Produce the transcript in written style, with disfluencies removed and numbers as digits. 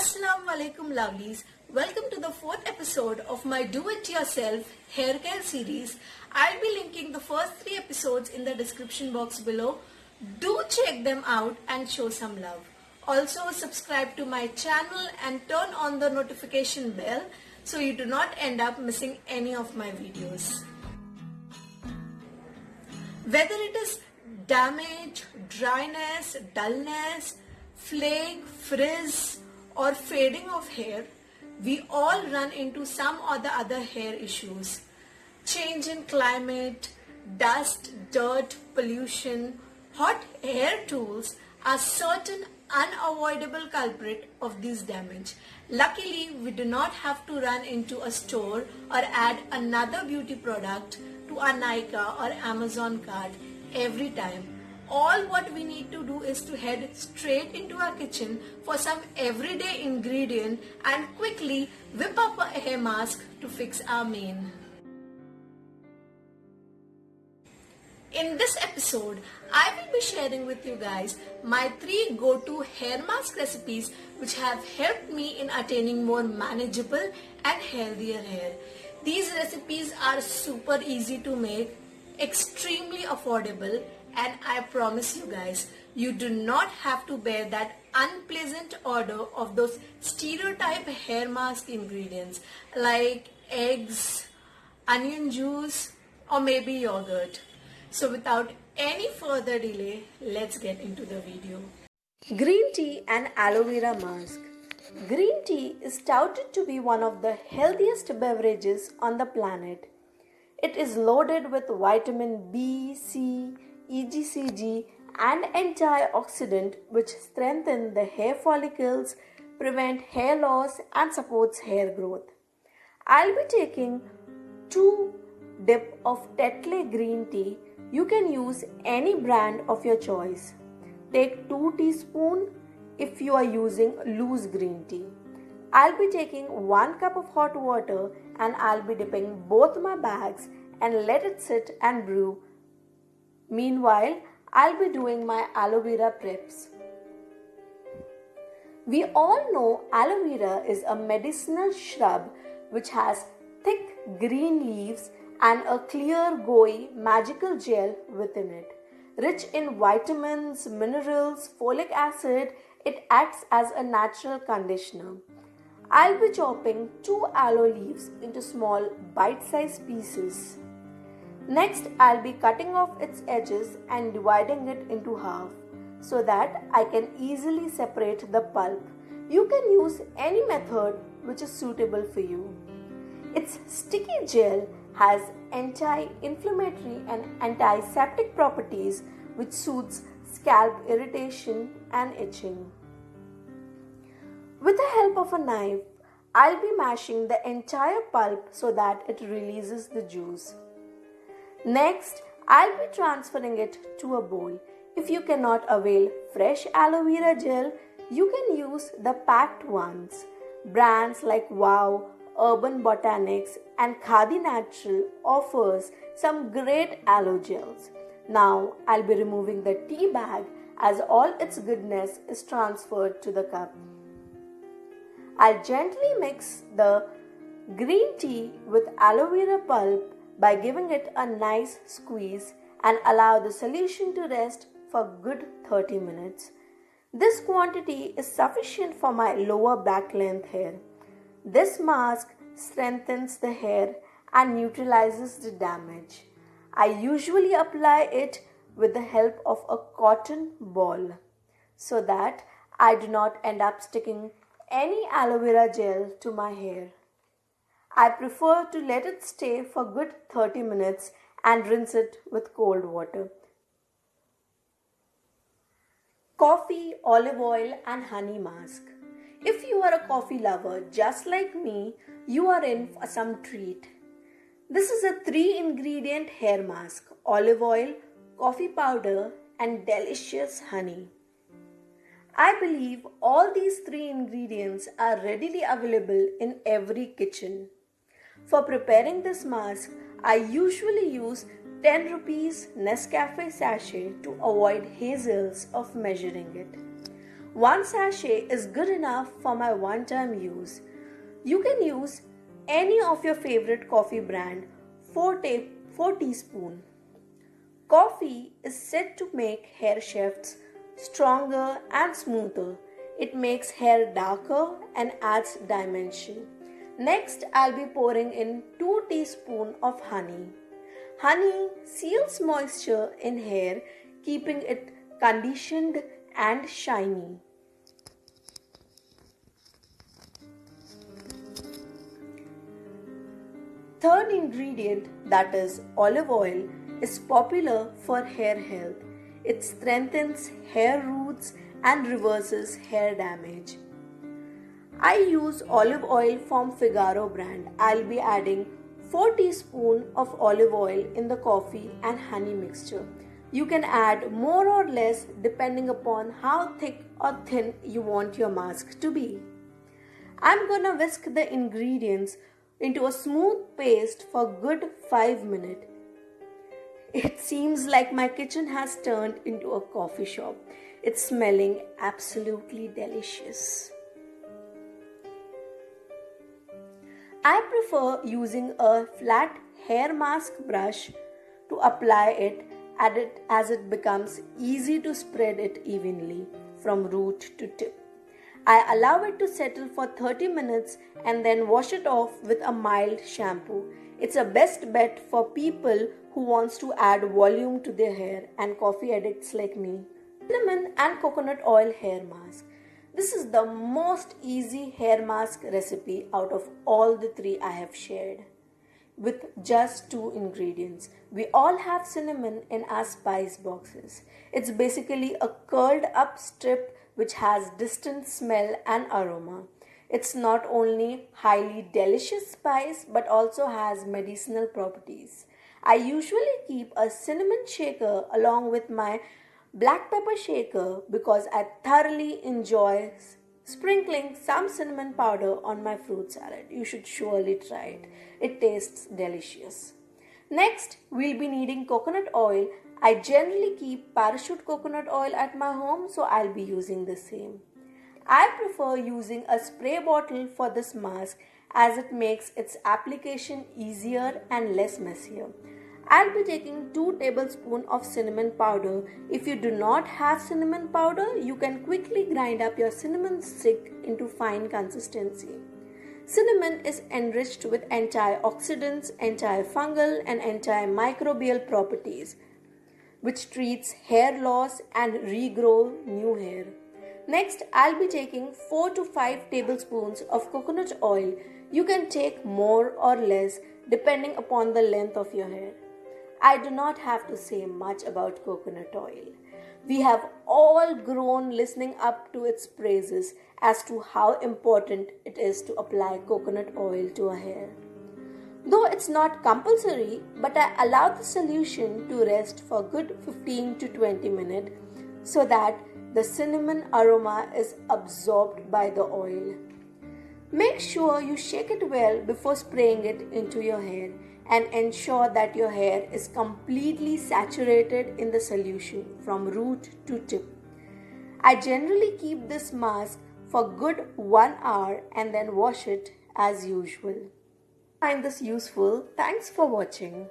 Assalamu alaikum lovelies. Welcome to the fourth episode of my do-it-yourself hair care series. I'll be linking the first 3 episodes in the description box below. Do check them out and show some love. Also subscribe to my channel and turn on the notification bell so you do not end up missing any of my videos. Whether it is damage, dryness, dullness, flake, frizz or fading of hair, we all run into some or the other hair issues. Change in climate, dust, dirt, pollution, hot hair tools are certain unavoidable culprit of this damage. Luckily, we do not have to run into a store or add another beauty product to our Nykaa or Amazon cart every time. All what we need to do is to head straight into our kitchen for some everyday ingredient and quickly whip up a hair mask to fix our mane. In this episode, I will be sharing with you guys my 3 go-to hair mask recipes which have helped me in attaining more manageable and healthier hair. These recipes are super easy to make, extremely affordable, and I promise you guys, you do not have to bear that unpleasant odor of those stereotype hair mask ingredients like eggs, onion juice, or maybe yogurt. So without any further delay, let's get into the video. Green tea and aloe vera mask. Green tea is touted to be one of the healthiest beverages on the planet. It is loaded with vitamin B, C, EGCG and antioxidant which strengthen the hair follicles, prevent hair loss and supports hair growth. I'll be taking 2 dip of Tetley green tea. You can use any brand of your choice. Take 2 teaspoons if you are using loose green tea. I'll be taking 1 cup of hot water and I'll be dipping both my bags and let it sit and brew. Meanwhile, I'll be doing my aloe vera preps. We all know aloe vera is a medicinal shrub which has thick green leaves and a clear gooey magical gel within it. Rich in vitamins, minerals, folic acid, it acts as a natural conditioner. I'll be chopping 2 aloe leaves into small bite-sized pieces. Next, I'll be cutting off its edges and dividing it into half so that I can easily separate the pulp. You can use any method which is suitable for you. Its sticky gel has anti-inflammatory and antiseptic properties which soothes scalp irritation and itching. With the help of a knife, I'll be mashing the entire pulp so that it releases the juice. Next, I'll be transferring it to a bowl. If you cannot avail fresh aloe vera gel, you can use the packed ones. Brands like Wow, Urban Botanics and Khadi Natural offers some great aloe gels. Now, I'll be removing the tea bag as all its goodness is transferred to the cup. I'll gently mix the green tea with aloe vera pulp by giving it a nice squeeze and allow the solution to rest for good 30 minutes. This quantity is sufficient for my lower back length hair. This mask strengthens the hair and neutralizes the damage. I usually apply it with the help of a cotton ball so that I do not end up sticking any aloe vera gel to my hair. I prefer to let it stay for good 30 minutes and rinse it with cold water. Coffee, olive oil and honey mask. If you are a coffee lover just like me, you are in for some treat. This is a 3-ingredient hair mask: olive oil, coffee powder and delicious honey. I believe all these 3 ingredients are readily available in every kitchen. For preparing this mask, I usually use 10 rupees Nescafe sachet to avoid hassles of measuring it. One sachet is good enough for my one-time use. You can use any of your favorite coffee brand, 4 teaspoons. Coffee is said to make hair shafts stronger and smoother. It makes hair darker and adds dimension. Next, I'll be pouring in 2 teaspoons of honey. Honey seals moisture in hair, keeping it conditioned and shiny. Third ingredient, that is olive oil, is popular for hair health. It strengthens hair roots and reverses hair damage. I use olive oil from Figaro brand. I'll be adding 4 teaspoons of olive oil in the coffee and honey mixture. You can add more or less depending upon how thick or thin you want your mask to be. I'm gonna whisk the ingredients into a smooth paste for good 5 minutes. It seems like my kitchen has turned into a coffee shop. It's smelling absolutely delicious. I prefer using a flat hair mask brush to apply it as it becomes easy to spread it evenly from root to tip. I allow it to settle for 30 minutes and then wash it off with a mild shampoo. It's a best bet for people who wants to add volume to their hair and coffee addicts like me. Cinnamon and coconut oil hair mask. This is the most easy hair mask recipe out of all the 3 I have shared. With just 2 ingredients. We all have cinnamon in our spice boxes. It's basically a curled up strip which has distinct smell and aroma. It's not only highly delicious spice but also has medicinal properties. I usually keep a cinnamon shaker along with my black pepper shaker because I thoroughly enjoy sprinkling some cinnamon powder on my fruit salad. You should surely try it. It tastes delicious. Next, we'll be needing coconut oil. I generally keep parachute coconut oil at my home, so I'll be using the same. I prefer using a spray bottle for this mask as it makes its application easier and less messier. I'll be taking 2 tablespoons of cinnamon powder. If you do not have cinnamon powder, you can quickly grind up your cinnamon stick into fine consistency. Cinnamon is enriched with antioxidants, antifungal and antimicrobial properties, which treats hair loss and regrow new hair. Next, I'll be taking 4 to 5 tablespoons of coconut oil. You can take more or less depending upon the length of your hair. I do not have to say much about coconut oil. We have all grown listening up to its praises as to how important it is to apply coconut oil to our hair. Though it's not compulsory, but I allow the solution to rest for good 15 to 20 minutes so that the cinnamon aroma is absorbed by the oil. Make sure you shake it well before spraying it into your hair and ensure that your hair is completely saturated in the solution from root to tip. I generally keep this mask for good 1 hour and then wash it as usual. Find this useful. Thanks for watching.